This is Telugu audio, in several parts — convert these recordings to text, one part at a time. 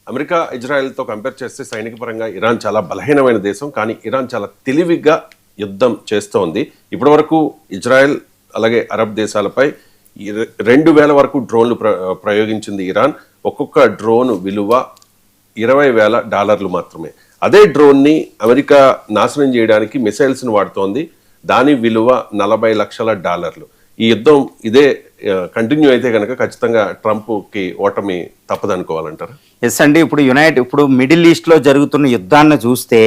అమెరికా ఇజ్రాయెల్తో కంపేర్ చేస్తే సైనిక పరంగా ఇరాన్ చాలా బలహీనమైన దేశం. కానీ ఇరాన్ చాలా తెలివిగా యుద్ధం చేస్తోంది. ఇప్పటి వరకు ఇజ్రాయెల్ అలాగే అరబ్ దేశాలపై 2000 వరకు డ్రోన్లు ప్రయోగించింది ఇరాన్. ఒక్కొక్క డ్రోన్ విలువ $20,000 మాత్రమే. అదే డ్రోన్ని అమెరికా నాశనం చేయడానికి మిసైల్స్ను వాడుతోంది. దాని విలువ $40 లక్షల. ఈ యుద్ధం ఇదే కంటిన్యూ అయితే కనుక ఖచ్చితంగా ట్రంప్కి ఓటమి తప్పదనుకోవాలంటారా? ఎస్ అండి. ఇప్పుడు మిడిల్ ఈస్ట్లో జరుగుతున్న యుద్ధాన్ని చూస్తే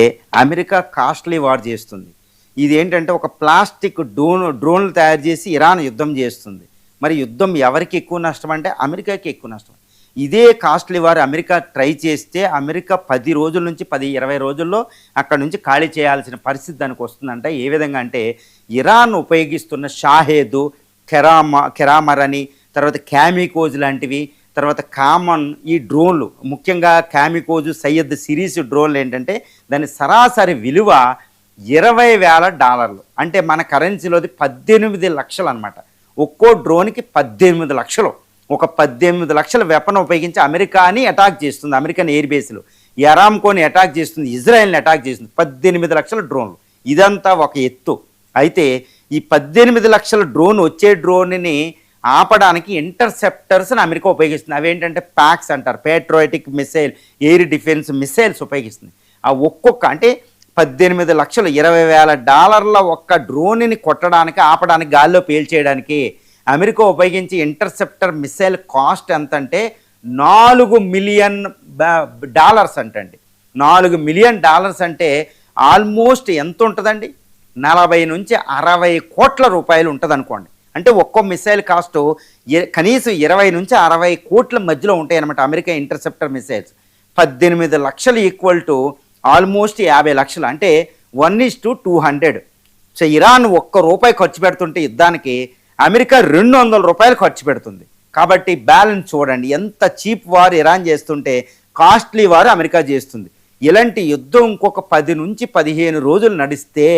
అమెరికా కాస్ట్లీ వార్ చేస్తుంది. ఇది ఏంటంటే ఒక ప్లాస్టిక్ డ్రోన్లు తయారు చేసి ఇరాన్ యుద్ధం చేస్తుంది. మరి యుద్ధం ఎవరికి ఎక్కువ నష్టం అంటే అమెరికాకి ఎక్కువ నష్టం. ఇదే కాస్ట్లీ వార్ అమెరికా ట్రై చేస్తే అమెరికా 10 రోజుల నుంచి 10-20 రోజుల్లో అక్కడ నుంచి ఖాళీ చేయాల్సిన పరిస్థితి దానికి వస్తుందంట. ఏ విధంగా అంటే ఇరాన్ ఉపయోగిస్తున్న షాహేదు, కెరామర్ అని, తర్వాత క్యామికోజ్ లాంటివి, తర్వాత కామన్ ఈ డ్రోన్లు, ముఖ్యంగా క్యామికోజ్ సయ్యద్ సిరీస్ డ్రోన్లు ఏంటంటే దాని సరాసరి విలువ $20,000. అంటే మన కరెన్సీలోది 18 లక్షలు అనమాట. ఒక్కో డ్రోన్కి 18 లక్షలు. ఒక 18 లక్షల వెపన్ ఉపయోగించి అమెరికాని అటాక్ చేస్తుంది. అమెరికన్ ఎయిర్ బేస్లు అరామ్కోని అటాక్ చేస్తుంది, ఇజ్రాయెల్ని అటాక్ చేస్తుంది. 18 లక్షల డ్రోన్లు. ఇదంతా ఒక ఎత్తు. అయితే ఈ 18 లక్షల డ్రోన్ వచ్చే డ్రోన్ని ఆపడానికి ఇంటర్సెప్టర్స్ని అమెరికా ఉపయోగిస్తుంది. అవేంటంటే ప్యాక్స్ అంటారు, పేట్రోటిక్ మిసైల్ ఎయిర్ డిఫెన్స్ మిసైల్స్ ఉపయోగిస్తుంది. ఆ ఒక్కొక్క అంటే 18 లక్షలు $20,000 ఒక్క డ్రోన్ని కొట్టడానికి, ఆపడానికి, గాల్లో పేల్చేయడానికి అమెరికా ఉపయోగించి ఇంటర్సెప్టర్ మిసైల్ కాస్ట్ ఎంత అంటే $4 మిలియన్ అంటండి. $4 మిలియన్ అంటే ఆల్మోస్ట్ ఎంత ఉంటుందండి? 40 నుంచి 60 కోట్ల రూపాయలు ఉంటుంది అనుకోండి. అంటే ఒక్కో మిసైల్ కాస్ట్ కనీసం 20 నుంచి 60 కోట్ల మధ్యలో ఉంటాయి అన్నమాట. అమెరికా ఇంటర్సెప్టర్ మిసైల్స్ 18 లక్షలు ఈక్వల్ టు ఆల్మోస్ట్ 50 లక్షలు, అంటే 1:200. సో ఇరాన్ ₹1 ఖర్చు పెడుతుంటే యుద్ధానికి అమెరికా $200 ఖర్చు పెడుతుంది. కాబట్టి బ్యాలెన్స్ చూడండి, ఎంత చీప్ వార్ ఇరాన్ చేస్తుంటే కాస్ట్లీ వార్ అమెరికా చేస్తుంది. ఇలాంటి యుద్ధం ఇంకొక 10 నుంచి 15 రోజులు నడిస్తే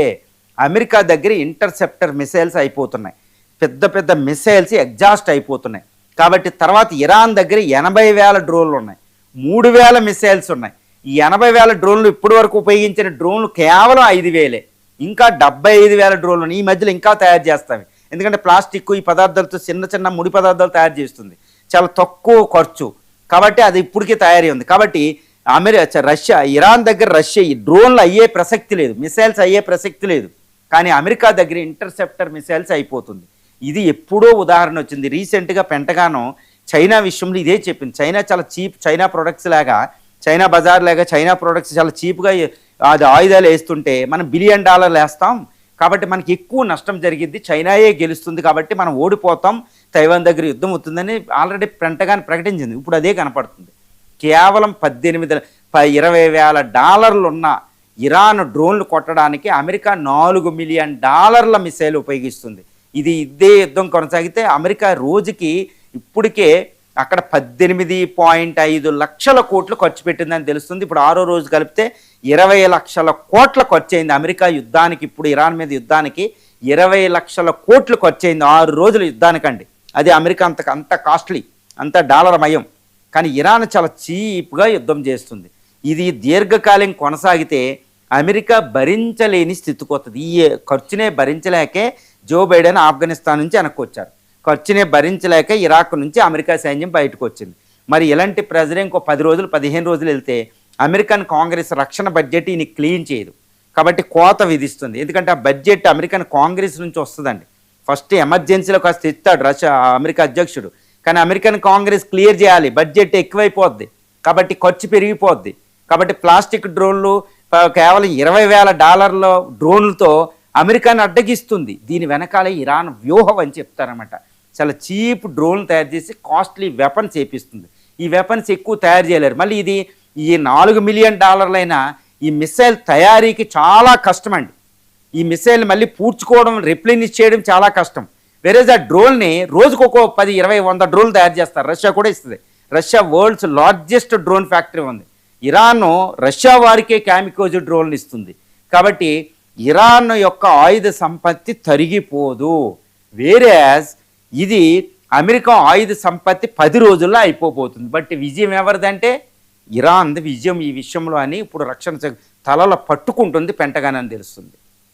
అమెరికా దగ్గర ఇంటర్సెప్టర్ మిసైల్స్ అయిపోతున్నాయి, పెద్ద పెద్ద మిసైల్స్ ఎగ్జాస్ట్ అయిపోతున్నాయి. కాబట్టి తర్వాత ఇరాన్ దగ్గర 80,000 డ్రోన్లు ఉన్నాయి, 3,000 మిసైల్స్ ఉన్నాయి. ఈ 80,000 డ్రోన్లు ఇప్పటి వరకు ఉపయోగించిన డ్రోన్లు కేవలం 5,000. ఇంకా 75,000 డ్రోన్లు ఈ మధ్యలో ఇంకా తయారు చేస్తాయి. ఎందుకంటే ప్లాస్టిక్ ఈ పదార్థాలతో చిన్న చిన్న ముడి పదార్థాలు తయారు చేస్తుంది, చాలా తక్కువ ఖర్చు. కాబట్టి అది ఇప్పటికీ తయారీ ఉంది. కాబట్టి ఇరాన్ దగ్గర ఈ డ్రోన్లు అయ్యే ప్రసక్తి లేదు, మిసైల్స్ అయ్యే ప్రసక్తి లేదు. కానీ అమెరికా దగ్గర ఇంటర్సెప్టర్ మిసైల్స్ అయిపోతుంది. ఇది ఎప్పుడో ఉదాహరణ వచ్చింది. రీసెంట్గా పెంటగానో చైనా విషయంలో ఇదే చెప్పింది. చైనా చాలా చీప్, చైనా ప్రొడక్ట్స్ లాగా, చైనా బజార్ లాగా చైనా ప్రొడక్ట్స్ చాలా చీప్గా అది ఆయుధాలు వేస్తుంటే మనం $1 బిలియన్ వేస్తాం, కాబట్టి మనకి ఎక్కువ నష్టం జరిగింది, చైనాయే గెలుస్తుంది, కాబట్టి మనం ఓడిపోతాం, తైవాన్ దగ్గర యుద్ధం అవుతుందని ఆల్రెడీ పెంటగాన్ ప్రకటించింది. ఇప్పుడు అదే కనపడుతుంది. కేవలం 20,000 ఉన్న ఇరాన్ డ్రోన్లు కొట్టడానికి అమెరికా $4 మిలియన్ మిసైల్ ఉపయోగిస్తుంది. ఇదే యుద్ధం కొనసాగితే అమెరికా రోజుకి ఇప్పటికే అక్కడ 18.5 లక్షల కోట్లు ఖర్చు పెట్టిందని తెలుస్తుంది. ఇప్పుడు 6వ రోజు కలిపితే 20 లక్షల కోట్ల ఖర్చు అయింది అమెరికా యుద్ధానికి. ఇప్పుడు ఇరాన్ మీద యుద్ధానికి 20 లక్షల కోట్లు ఖర్చు అయింది 6 రోజుల యుద్ధానికండి. అది అమెరికా అంత కాస్ట్లీ, అంత డాలర్ మయం. కానీ ఇరాన్ చాలా చీప్గా యుద్ధం చేస్తుంది. ఇది దీర్ఘకాలం కొనసాగితే అమెరికా భరించలేని స్థితికి వస్తుంది. ఈ ఖర్చునే భరించలేకే జో బైడెన్ ఆఫ్ఘనిస్తాన్ నుంచి వెనక్కి వచ్చారు. ఖర్చునే భరించలేక ఇరాక్ నుంచి అమెరికా సైన్యం బయటకు వచ్చింది. మరి ఇలాంటి ప్రెజర్ ఇంకో 10 రోజులు 15 రోజులు వెళ్తే అమెరికన్ కాంగ్రెస్ రక్షణ బడ్జెట్ ఈయన క్లీన్ చేయదు, కాబట్టి కోత విధిస్తుంది. ఎందుకంటే ఆ బడ్జెట్ అమెరికన్ కాంగ్రెస్ నుంచి వస్తుందండి. ఫస్ట్ ఎమర్జెన్సీలో కాస్త ఇస్తాడు అమెరికా అధ్యక్షుడు, కానీ అమెరికన్ కాంగ్రెస్ క్లియర్ చేయాలి, బడ్జెట్ ఎక్కువైపోద్ది, కాబట్టి ఖర్చు పెరిగిపోద్ది. కాబట్టి ప్లాస్టిక్ డ్రోన్లు కేవలం $20,000 డ్రోన్లతో అమెరికాని అడ్డగిస్తుంది. దీని వెనకాలే ఇరాన్ వ్యూహం అని చెప్తారన్నమాట. చాలా చీప్ డ్రోన్లు తయారు చేసి కాస్ట్లీ వెపన్స్ చేపిస్తుంది. ఈ వెపన్స్ ఎక్కువ తయారు చేయలేరు. మళ్ళీ ఈ $4 మిలియన్ అయినా ఈ మిసైల్ తయారీకి చాలా కష్టం అండి. ఈ మిసైల్ మళ్ళీ పూడ్చుకోవడం, రిప్లెనిష్ చేయడం చాలా కష్టం. వేరేజ్ ఆ డ్రోన్ని రోజుకు 10, 20, 100 డ్రోన్లు తయారు చేస్తారు. రష్యా కూడా ఇస్తుంది. Russia world's largest drone factory ఉంది. ఇరాన్ రష్యా వారికే క్యామికోజ్ డ్రోన్లు ఇస్తుంది. కాబట్టి ఇరాన్ యొక్క ఆయుధ సంపత్తి తరిగిపోదు. వేరేజ్ ఇది అమెరికా ఆయుధ సంపత్తి 10 రోజుల్లో అయిపోబోతుంది. బట్ విజయం ఎవరిదంటే ఇరాన్ది విజయం ఈ విషయంలో అని ఇప్పుడు రక్షణ శాఖ తలలో పట్టుకుంటుంది పెంటగాన్ అని తెలుస్తుంది.